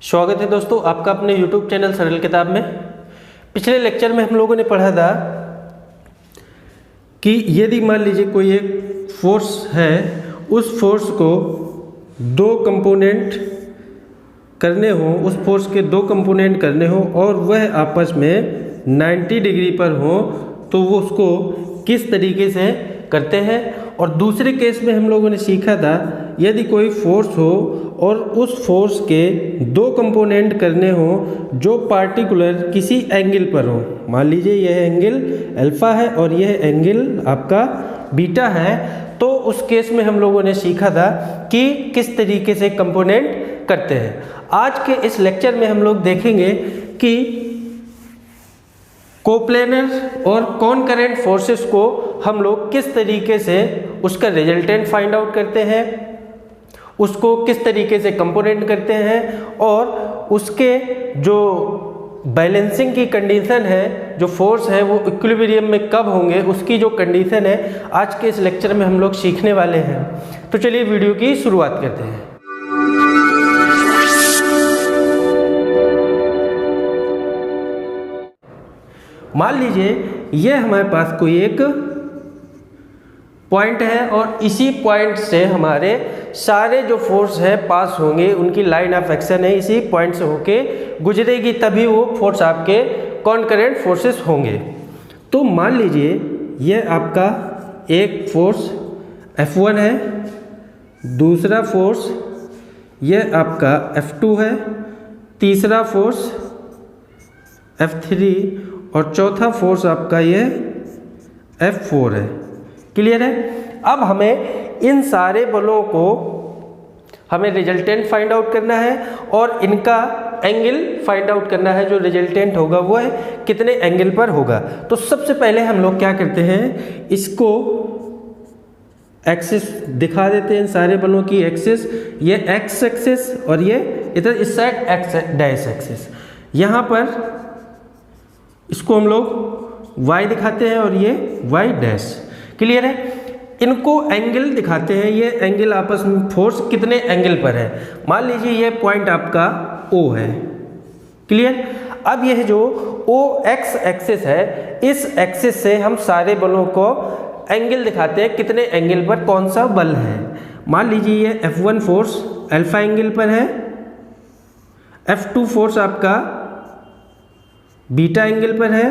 स्वागत है दोस्तों आपका अपने YouTube चैनल सरल किताब में। पिछले लेक्चर में हम लोगों ने पढ़ा था कि यदि मान लीजिए कोई एक फोर्स है, उस फोर्स को दो कंपोनेंट करने हो, उस फोर्स के दो कंपोनेंट करने हो और वह आपस में 90 डिग्री पर हो, तो वो उसको किस तरीके से करते हैं। और दूसरे केस में हम लोगों ने सीखा था यदि कोई फोर्स हो और उस फोर्स के दो कंपोनेंट करने हो जो पार्टिकुलर किसी एंगल पर हो। मान लीजिए यह एंगल अल्फा है और यह एंगल आपका बीटा है, तो उस केस में हम लोगों ने सीखा था कि किस तरीके से कंपोनेंट करते हैं। आज के इस लेक्चर में हम लोग देखेंगे कि कोप्लेनर और कॉनकरेंट फोर्सेस को हम लोग किस तरीके से उसका रिजल्टेंट फाइंड आउट करते हैं, उसको किस तरीके से कंपोनेंट करते हैं और उसके जो बैलेंसिंग की कंडीशन है, जो फोर्स है वो इक्विलिब्रियम में कब होंगे, उसकी जो कंडीशन है आज के इस लेक्चर में हम लोग सीखने वाले हैं। तो चलिए वीडियो की शुरुआत करते हैं। मान लीजिए यह हमारे पास कोई एक पॉइंट है और इसी पॉइंट से हमारे सारे जो फोर्स है पास होंगे, उनकी लाइन ऑफ एक्शन है इसी पॉइंट से होके गुजरेगी, तभी वो फोर्स आपके कॉनकरेंट फोर्सेस होंगे। तो मान लीजिए यह आपका एक फोर्स F1 है, दूसरा फोर्स यह आपका F2 है, तीसरा फोर्स F3 और चौथा फोर्स आपका ये F4 है। क्लियर है। अब हमें इन सारे बलों को हमें रिजल्टेंट फाइंड आउट करना है और इनका एंगल फाइंड आउट करना है। जो रिजल्टेंट होगा वो है कितने एंगल पर होगा। तो सबसे पहले हम लोग क्या करते हैं, इसको एक्सिस दिखा देते हैं, सारे बलों की एक्सिस, ये एक्स एक्सिस और ये इधर इस साइड एक्स डैश एक्सिस। यहाँ पर इसको हम लोग y दिखाते हैं और ये y डैश। क्लियर है। इनको एंगल दिखाते हैं, ये एंगल आपस में फोर्स कितने एंगल पर है। मान लीजिए ये पॉइंट आपका O है। क्लियर। अब यह जो O x एक्सिस है, इस एक्सिस से हम सारे बलों को एंगल दिखाते हैं, कितने एंगल पर कौन सा बल है। मान लीजिए ये F1 फोर्स अल्फा एंगल पर है, F2 फोर्स आपका बीटा एंगल पर है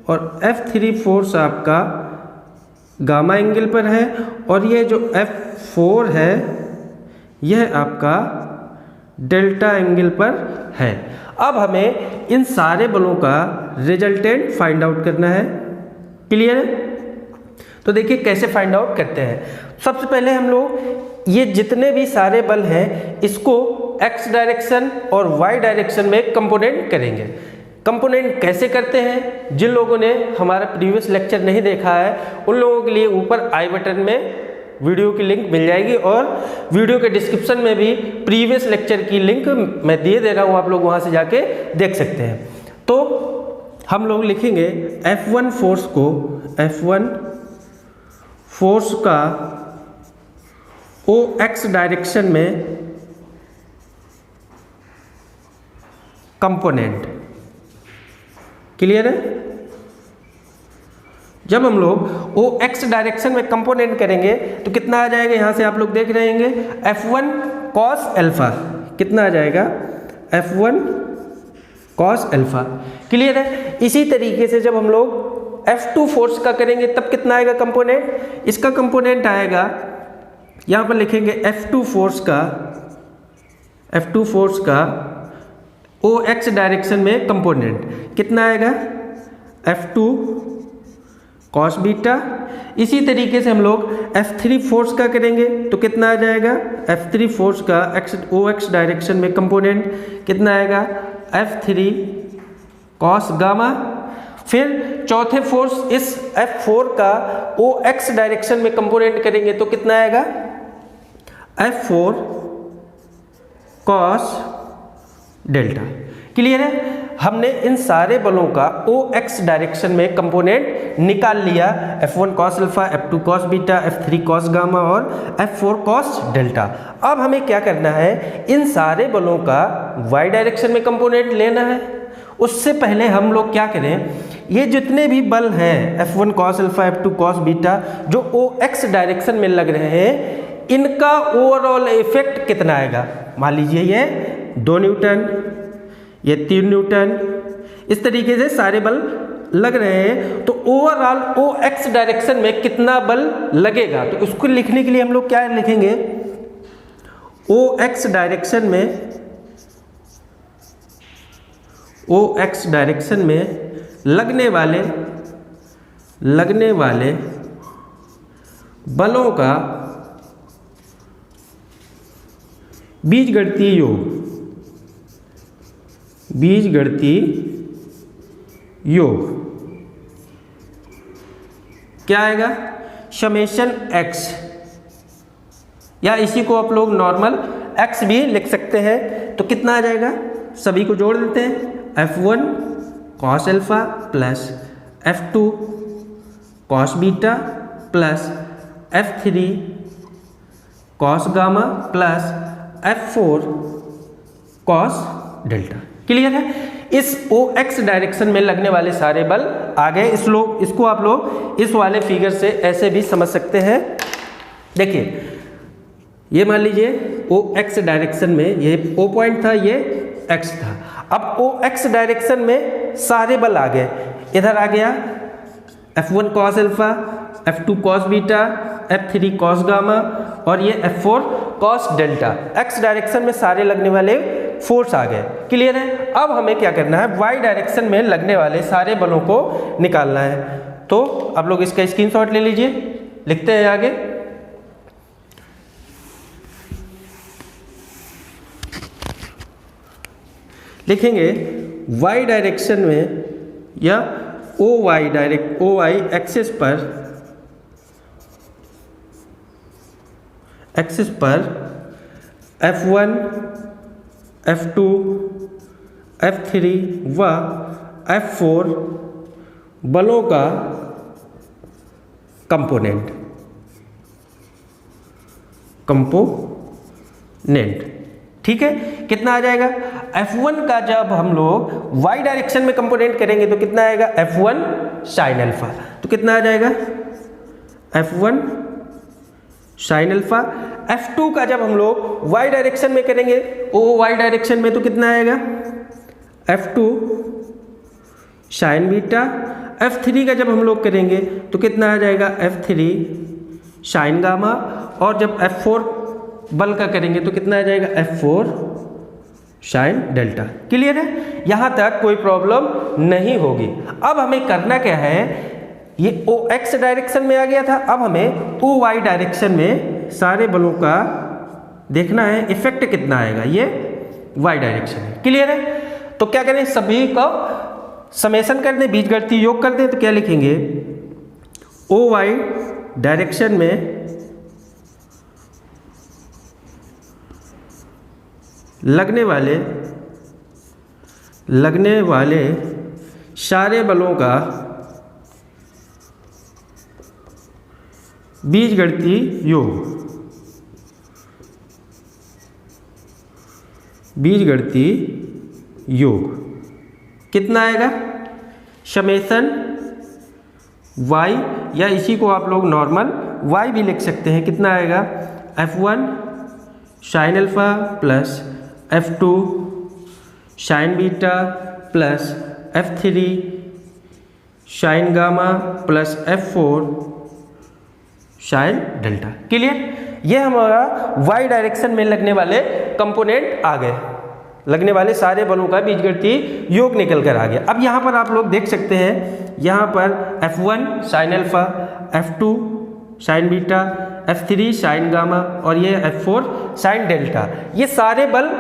और F3 फोर्स आपका गामा एंगल पर है और ये जो F4 है यह आपका डेल्टा एंगल पर है। अब हमें इन सारे बलों का रिजल्टेंट फाइंड आउट करना है। क्लियर है। तो देखिए कैसे फाइंड आउट करते हैं। सबसे पहले हम लोग ये जितने भी सारे बल हैं इसको x डायरेक्शन और y डायरेक्शन में कंपोनेंट करेंगे। कंपोनेंट कैसे करते हैं, जिन लोगों ने हमारा प्रीवियस लेक्चर नहीं देखा है उन लोगों के लिए ऊपर आई बटन में वीडियो की लिंक मिल जाएगी और वीडियो के डिस्क्रिप्शन में भी प्रीवियस लेक्चर की लिंक मैं दे रहा हूँ, आप लोग वहाँ से जाके देख सकते हैं। तो हम लोग लिखेंगे F1 फोर्स को, F1 फोर्स का OX डायरेक्शन में कंपोनेंट। क्लियर है। जब हम लोग OX डायरेक्शन में कंपोनेंट करेंगे तो कितना आ जाएगा, यहां से आप लोग देख रहे होंगे F1 cos अल्फा। कितना आ जाएगा, F1 cos अल्फा। क्लियर है। इसी तरीके से जब हम लोग F2 फोर्स का करेंगे तब कितना आएगा कंपोनेंट, इसका कंपोनेंट आएगा, यहां पर लिखेंगे F2 फोर्स का OX डायरेक्शन में कंपोनेंट कितना आएगा, F2 cos बीटा। इसी तरीके से हम लोग F3 फोर्स का करेंगे तो कितना आ जाएगा, F3 फोर्स का OX डायरेक्शन में कंपोनेंट कितना आएगा, F3 cos गामा। फिर चौथे फोर्स इस F4 का OX डायरेक्शन में कंपोनेंट करेंगे तो कितना आएगा, F4 cos डेल्टा। क्लियर है? हमने इन सारे बलों का OX डायरेक्शन में कंपोनेंट निकाल लिया, F1 cos alpha, F2 cos beta, F3 cos gamma और F4 cos डेल्टा। अब हमें क्या करना है, इन सारे बलों का Y डायरेक्शन में कंपोनेंट लेना है। उससे पहले हम लोग क्या करें, ये जितने भी बल हैं F1 cos alpha, F2 cos beta जो OX डायरेक्शन में लग रहे हैं, इनका ओवरऑल इफेक्ट कितना आएगा। मान लीजिए ये 2 न्यूटन, ये 3 न्यूटन, इस तरीके से सारे बल लग रहे हैं, तो ओवरऑल OX डायरेक्शन में कितना बल लगेगा। तो उसको लिखने के लिए हम लोग क्या लिखेंगे, OX डायरेक्शन में लगने वाले बलों का बीजगणितीय योग क्या आएगा, समेशन x, या इसी को आप लोग नॉर्मल x भी लिख सकते हैं। तो कितना आ जाएगा, सभी को जोड़ देते हैं, F1 cos alpha plus F2 cos beta plus F3 cos gamma plus F4 cos delta. Clear है? इस OX डायरेक्शन में लगने वाले सारे बल आ गए। इसको आप लोग इस वाले फिगर से ऐसे भी समझ सकते हैं। देखिए, ये मान लीजिए OX डायरेक्शन में ये O पॉइंट था, ये X था। अब OX डायरेक्शन में सारे बल आ गए, इधर आ गया F1 cos alpha, F2 cos beta, F3 cos gamma और ये F4 cos delta. X direction में सारे लगने वाले फोर्स आ गए। क्लियर है? अब हमें क्या करना है, Y डायरेक्शन में लगने वाले सारे बलों को निकालना है। तो आप लोग इसका स्क्रीनशॉट ले लीजिए, लिखते हैं आगे। लिखेंगे Y डायरेक्शन में या OY एक्सिस पर F1, F2, F3 व F4 बलों का कंपोनेंट ठीक है। कितना आ जाएगा, F1 का जब हम लोग Y डायरेक्शन में कंपोनेंट करेंगे तो कितना आएगा, F1 sin अल्फा। तो कितना आ जाएगा, F1 sin अल्फा। F2 का जब हम लोग Y डायरेक्शन में करेंगे, OY डायरेक्शन में, तो कितना आएगा, F2 sin बीटा। F3 का जब हम लोग करेंगे तो कितना आ जाएगा, F3 sin गामा। और जब F4 बल का करेंगे तो कितना आ जाएगा, F4 sin डेल्टा। क्लियर है? यहां तक कोई प्रॉब्लम नहीं होगी। अब हमें करना क्या है, ये OX डायरेक्शन में आ गया था, अब हमें OY डायरेक्शन में सारे बलों का देखना है इफेक्ट कितना आएगा, ये Y डायरेक्शन है। क्लियर है? तो क्या करें, सभी का समेशन कर दें, बीजगणितीय योग कर दें। तो क्या लिखेंगे, OY डायरेक्शन में लगने वाले सारे बलों का बीजगणितीय योग कितना आएगा, समेशन y, या इसी को आप लोग नॉर्मल y भी लिख सकते हैं। कितना आएगा, F1 sin alpha plus F2 sin beta plus F3 sin gamma plus F4 sin delta. Clear? ये हमारा Y डायरेक्शन में लगने वाले कंपोनेंट आ गए, लगने वाले सारे बलों का बीजगणितीय योग निकल कर आ गया। अब यहाँ पर आप लोग देख सकते हैं, यहाँ पर F1 sin alpha, F2 sin beta, F3 sin gamma और ये F4 sin डेल्टा, ये सारे बल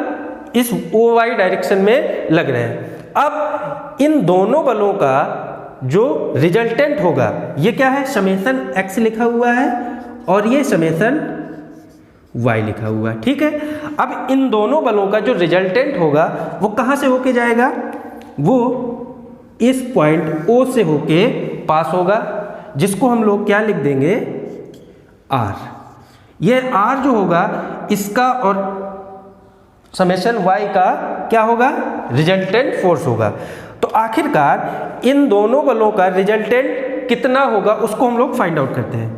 इस OY डायरेक्शन में लग रहे हैं। अब इन दोनों बलों का जो रिजल्टेंट होगा, ये क्या है, समेशन x लिखा हुआ है और ये समेशन y लिखा हुआ है। ठीक है, अब इन दोनों बलों का जो रिजल्टेंट होगा वो कहाँ से होके जाएगा, वो इस पॉइंट O से होके पास होगा, जिसको हम लोग क्या लिख देंगे, R। ये R जो होगा इसका और समेशन y का क्या होगा, रिजल्टेंट फोर्स होगा। तो आखिरकार इन दोनों बलों का रिजल्टेंट कितना होगा उसको हम लोग फाइंड आउट करते हैं।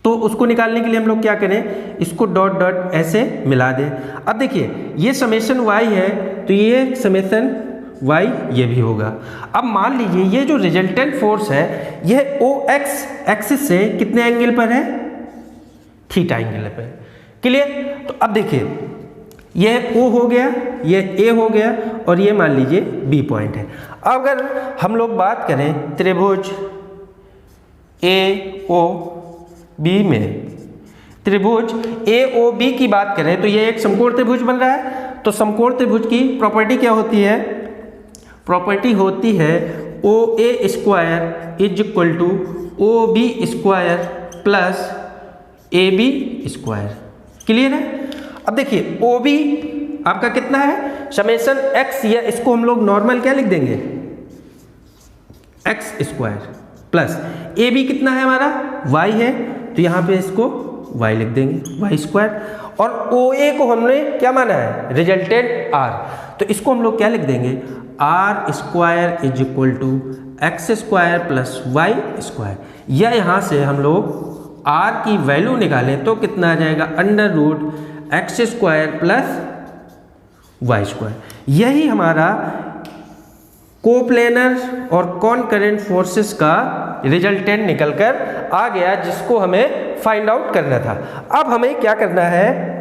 तो उसको निकालने के लिए हम लोग क्या करें, इसको डॉट डॉट ऐसे मिला दें। अब देखिए ये समेशन y है तो ये समेशन y ये भी होगा। अब मान लीजिए ये जो रिजल्टेंट फोर्स है यह OX एक्सिस से कितने एंगल पर है, थीटा एंगल पर। क्लियर। तो अब देखिए यह O हो गया, यह A हो गया और ये मान लीजिए B पॉइंट है। अगर हम लोग बात करें त्रिभुज AOB में, त्रिभुज AOB की बात करें तो ये एक समकोण त्रिभुज बन रहा है। तो समकोण त्रिभुज की प्रॉपर्टी क्या होती है, प्रॉपर्टी होती है OA square is equal to OB square plus AB square. Clear है। अब देखिए OB आपका कितना है, समेशन x, या इसको हम लोग नॉर्मल क्या लिख देंगे, x स्क्वायर प्लस AB कितना है हमारा, y है, तो यहाँ पे इसको y लिख देंगे, y स्क्वायर। और OA को हमने क्या माना है, रिजल्टेंट R, तो इसको हम लोग क्या लिख देंगे, R square is equal to x square plus y square. या यहाँ से हम लोग R की वैल्यू निकालें तो कितना आ जाएगा, under root x square plus y square. यही हमारा कोप्लेनर और कॉनकरेंट फोर्सेस का रिजल्टेंट निकलकर आ गया, जिसको हमें फाइंड आउट करना था। अब हमें क्या करना है,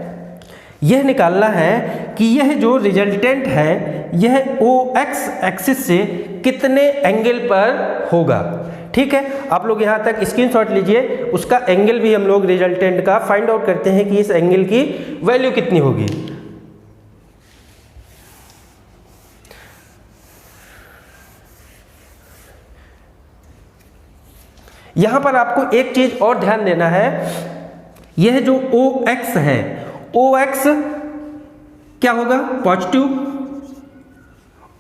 यह निकालना है कि यह जो रिजल्टेंट है यह OX एक्सिस से कितने एंगल पर होगा। ठीक है, आप लोग यहाँ तक स्क्रीनशॉट लीजिए, उसका एंगल भी हम लोग रिजल्टेंट का फाइंड आउट करते हैं कि इस एंगल की वैल्यू कितनी होगी। यहां पर आपको एक चीज और ध्यान देना है, यह जो OX है, OX क्या होगा, पॉजिटिव,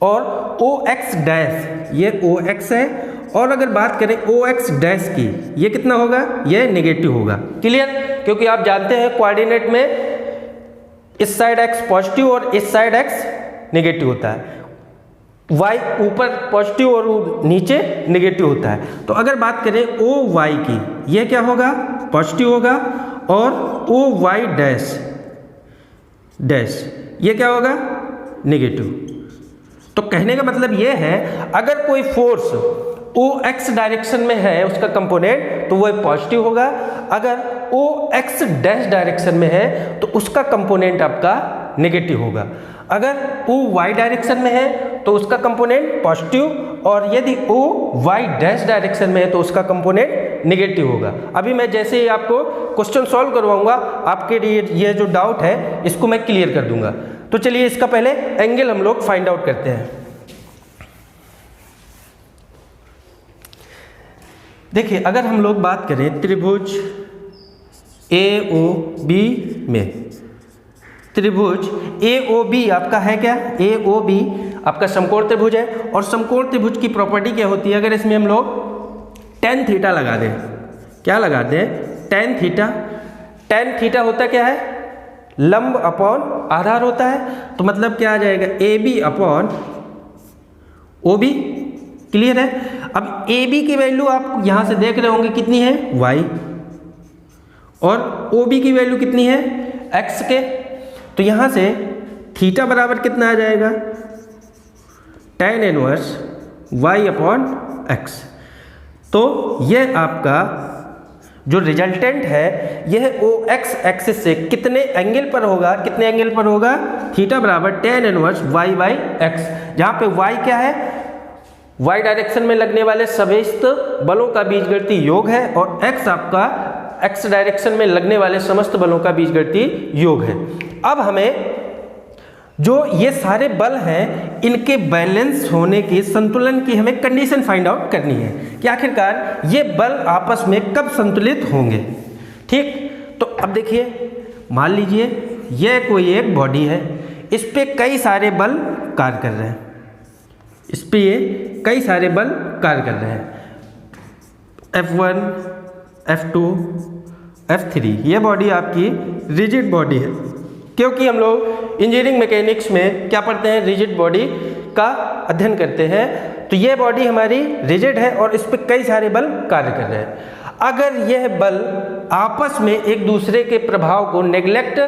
और OX डैश ये OX है, और अगर बात करें OX डैश की, ये कितना होगा, ये नेगेटिव होगा। क्लियर। क्योंकि आप जानते हैं कोऑर्डिनेट में इस साइड x पॉजिटिव और इस साइड x नेगेटिव होता है, y ऊपर पॉजिटिव और नीचे नेगेटिव होता है। तो अगर बात करें OY की, ये क्या होगा, पॉजिटिव होगा, और OY डैश डैश ये क्या होगा, नेगेटिव। तो कहने का मतलब ये है, अगर कोई फोर्स OX डायरेक्शन में है उसका कंपोनेंट तो वो पॉजिटिव होगा, अगर OX डैश डायरेक्शन में है तो उसका कंपोनेंट आपका नेगेटिव होगा। अगर OY डायरेक्शन में है तो उसका कंपोनेंट पॉजिटिव, और यदि OY डैश डायरेक्शन में है तो उसका कंपोनेंट नेगेटिव होगा। अभी मैं जैसे ही आपको क्वेश्चन सॉल्व करवाऊंगा, आपके लिए ये जो डाउट है इसको मैं क्लियर कर दूंगा। तो चलिए इसका पहले एंगल हम लोग फाइंड आउट करते हैं। देखिए अगर हम लोग बात करें त्रिभुज AOB में, त्रिभुज AOB आपका है क्या, AOB आपका समकोण त्रिभुज है, और समकोण त्रिभुज की प्रॉपर्टी क्या होती है, अगर इसमें हम लोग tan थीटा लगा दें, क्या लगा दें, tan थीटा। tan थीटा होता क्या है, लंब अपॉन आधार होता है, तो मतलब क्या आ जाएगा, AB अपॉन OB। क्लियर है। अब AB की वैल्यू आप यहां से देख रहे होंगे कितनी है, y, और OB की वैल्यू कितनी है, x के। तो यहां से थीटा बराबर कितना आ जाएगा, tan inverse y upon x। तो यह आपका जो रिजल्टेंट है यह OX एक्सिस से कितने एंगल पर होगा, कितने एंगल पर होगा, थीटा बराबर tan inverse y by x, जहां पे y क्या है, y डायरेक्शन में लगने वाले समस्त बलों का बीजगणितीय योग है, और x आपका x डायरेक्शन में लगने वाले समस्त बलों का बीजगणितीय योग है। अब हमें जो ये सारे बल हैं इनके बैलेंस होने की, संतुलन की हमें कंडीशन फाइंड आउट करनी है कि आखिरकार ये बल आपस में कब संतुलित होंगे। ठीक, तो अब देखिए मान लीजिए यह कोई एक बॉडी है, इस पे कई सारे बल कार्य कर रहे हैं, इस पे ये कई सारे बल कार्य कर रहे हैं, F1, F2, F3। ये बॉडी आपकी रिजिड बॉडी है, क्योंकि हम लोग इंजीनियरिंग मैकेनिक्स में क्या पढ़ते हैं, रिजिड बॉडी का अध्ययन करते हैं। तो ये बॉडी हमारी रिजिड है और इस पर कई सारे बल कार्य कर रहे हैं। अगर यह बल आपस में एक दूसरे के प्रभाव को नेग्लेक्ट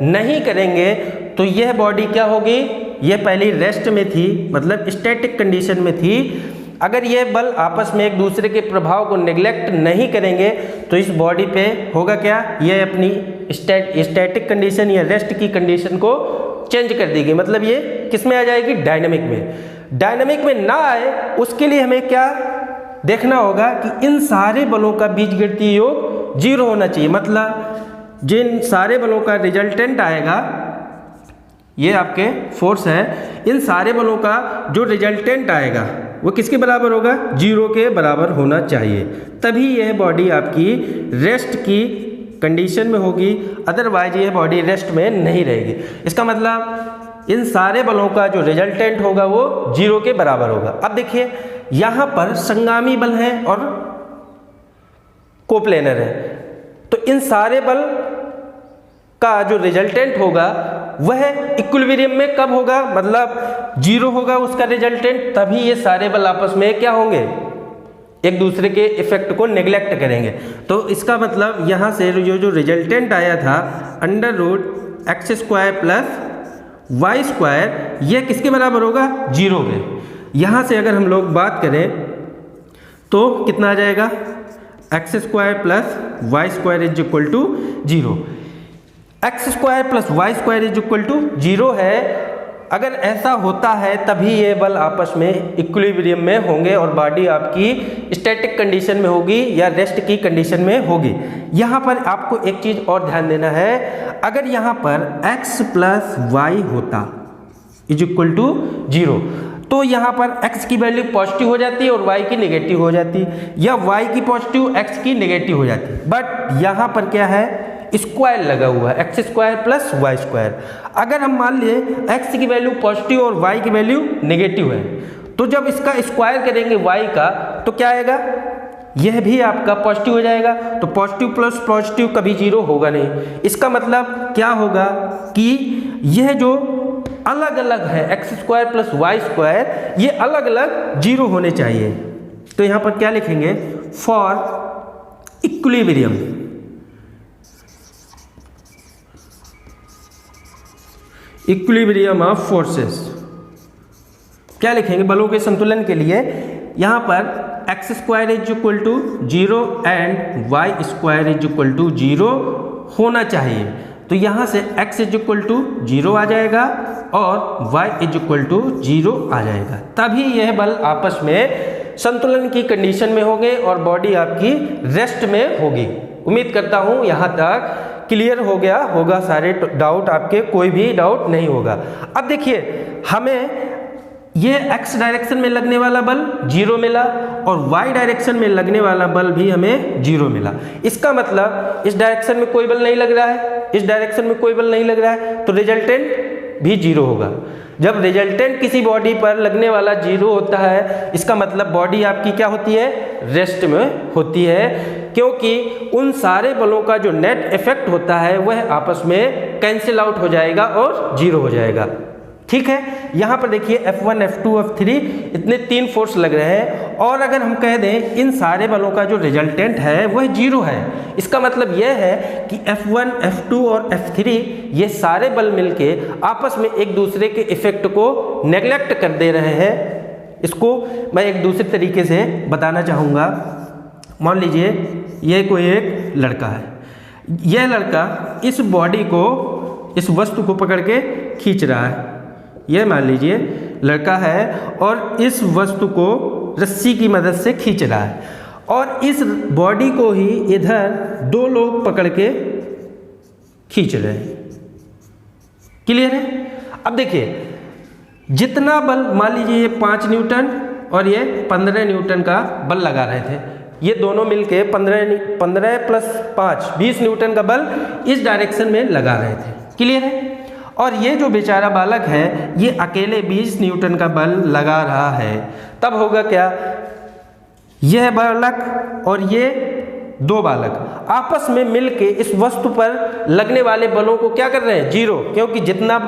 नहीं करेंगे तो यह बॉडी क्या होगी, यह पहले रेस्ट में थी, मतलब स्टैटिक कंडीशन में थी। अगर यह बल आपस में एक दूसरे के प्रभाव को नेग्लेक्ट नहीं करेंगे तो इस बॉडी पे होगा क्या, यह अपनी स्टैटिक कंडीशन या रेस्ट की कंडीशन को चेंज कर देगी, मतलब ये किस में आ जाएगी, डायनामिक में। डायनामिक में ना आए उसके लिए हमें क्या देखना होगा कि इन सारे बलों का बीजगणितीय योग 0 होना चाहिए, मतलब जिन सारे बलों का रिजल्टेंट आएगा, ये आपके फोर्स है, इन सारे बलों का जो रिजल्टेंट आएगा वो किसके बराबर होगा, 0 के बराबर होना चाहिए, तभी यह बॉडी आपकी रेस्ट की कंडीशन में होगी, अदरवाइज यह बॉडी रेस्ट में नहीं रहेगी। इसका मतलब इन सारे बलों का जो रिजल्टेंट होगा वो 0 के बराबर होगा। अब देखिए यहाँ पर संगामी बल है और कोप्लेनर है, तो इन सारे बल का जो रिजल्टेंट होगा वह इक्विलिब्रियम में कब होगा, मतलब 0 होगा उसका रिजल्टेंट, तभी ये सारे बल आपस में क्या होंगे, एक दूसरे के इफेक्ट को नेग्लेक्ट करेंगे। तो इसका मतलब यहाँ से जो रिजल्टेंट आया था √x² + y², यह किसके बराबर होगा, 0 के। यहाँ से अगर हम लोग बात करें तो कितना आ जाएगा, x² + y² = 0। x² + y² = 0 है। अगर ऐसा होता है तभी ये बल आपस में इक्विलिब्रियम में होंगे और बॉडी आपकी स्टैटिक कंडीशन में होगी या रेस्ट की कंडीशन में होगी। यहाँ पर आपको एक चीज़ और ध्यान देना है, अगर यहाँ पर x + y होता = 0 तो यहाँ पर x की वैल्यू पॉजिटिव हो जाती है और y की नेगेटिव हो जाती, या y की पॉजिटिव x की नेगेटिव हो जाती। बट यहाँ पर क्या है, स्क्वायर लगा हुआ है, x² + y²। अगर हम मान लिए x की वैल्यू पॉजिटिव और y की वैल्यू नेगेटिव है, तो जब इसका स्क्वायर करेंगे y का तो क्या आएगा, यह भी आपका पॉजिटिव हो जाएगा। तो पॉजिटिव प्लस पॉजिटिव कभी 0 होगा नहीं। इसका मतलब क्या होगा कि यह जो अलग अलग है x² + y², ये अलग अलग 0 होने चाहिए। तो यहाँ पर क्या लिखेंगे, फॉर इक्विलिब्रियम ऑफ फोर्सेस, क्या लिखेंगे, बलों के संतुलन के लिए यहाँ पर x² = 0 एंड y² = 0 होना चाहिए। तो यहाँ से x = 0 आ जाएगा और y = 0 आ जाएगा, तभी यह बल आपस में संतुलन की कंडीशन में होंगे और बॉडी आपकी रेस्ट में होगी। उम्मीद करता हूँ यहाँ तक क्लियर हो गया होगा, सारे डाउट आपके कोई भी डाउट नहीं होगा। अब देखिए हमें ये x डायरेक्शन में लगने वाला बल 0 मिला और y डायरेक्शन में लगने वाला बल भी हमें 0 मिला। इसका मतलब इस डायरेक्शन में कोई बल नहीं लग रहा है, इस डायरेक्शन में कोई बल नहीं लग रहा है, तो रिजल्टेंट भी 0 होगा। जब रिजल्टेंट किसी बॉडी पर लगने वाला 0 होता है, इसका मतलब बॉडी आपकी क्या होती है, रेस्ट में होती है, क्योंकि उन सारे बलों का जो नेट इफेक्ट होता है वह आपस में कैंसिल आउट हो जाएगा और 0 हो जाएगा। ठीक है, यहाँ पर देखिए F1, F2, F3 इतने 3 फोर्स लग रहे हैं, और अगर हम कह दें इन सारे बलों का जो रिजल्टेंट है वह 0 है, इसका मतलब यह है कि F1, F2 और F3 ये सारे बल मिलके आपस में एक दूसरे के इफेक्ट को नेग्लेक्ट कर दे रहे हैं। इसको मैं एक दूसरे तरीके से बताना चाहूँगा। मान लीजिए ये कोई एक लड़का है, यह लड़का इस बॉडी को, इस वस्तु को पकड़ के खींच रहा है। यह मान लीजिए लड़का है और इस वस्तु को रस्सी की मदद से खींच रहा है, और इस बॉडी को ही इधर 2 लोग पकड़ के खींच रहे हैं। क्लियर है? अब देखिए जितना बल, मान लीजिए ये 5 न्यूटन और ये 15 न्यूटन का बल लगा रहे थे, ये दोनों मिलके 15 प्लस 5 20 न्यूटन का बल इस डायरेक्शन में लगा रहे थे। क्लियर है? और ये जो बेचारा बालक है ये अकेले 20 न्यूटन का बल लगा रहा है। तब होगा क्या, यह बालक और ये दो बालक आपस में मिलके इस वस्तु पर लगने वाले बलों को क्या कर रहे हैं, जीरो, क्योंकि जितना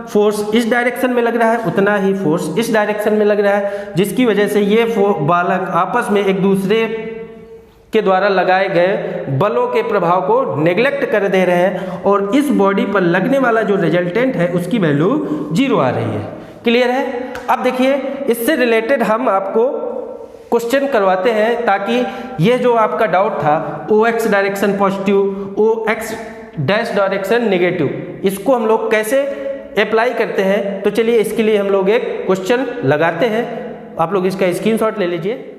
फोर्स इस डायरेक्शन में लग रहा है उतना ही फोर्स इस डायरेक्शन में लग रहा है, जिसकी वजह से ये बालक आपस में एक दूसरे के द्वारा लगाए गए बलों के प्रभाव को नेग्लेक्ट कर दे रहे हैं और इस बॉडी पर लगने वाला जो रिजल्टेंट है उसकी वैल्यू जीरो आ रही है। क्लियर है? अब देखिए इससे रिलेटेड हम आपको क्वेश्चन करवाते हैं ताकि ये जो आपका डाउट था OX direction positive, OX dash direction negative, इसको हम लोग कैसे अप्लाई करते हैं, तो चलिए इसके लिए हम लोग एक क्वेश्चन लगाते हैं। आप लोग इसका स्क्रीनशॉट ले लीजिए।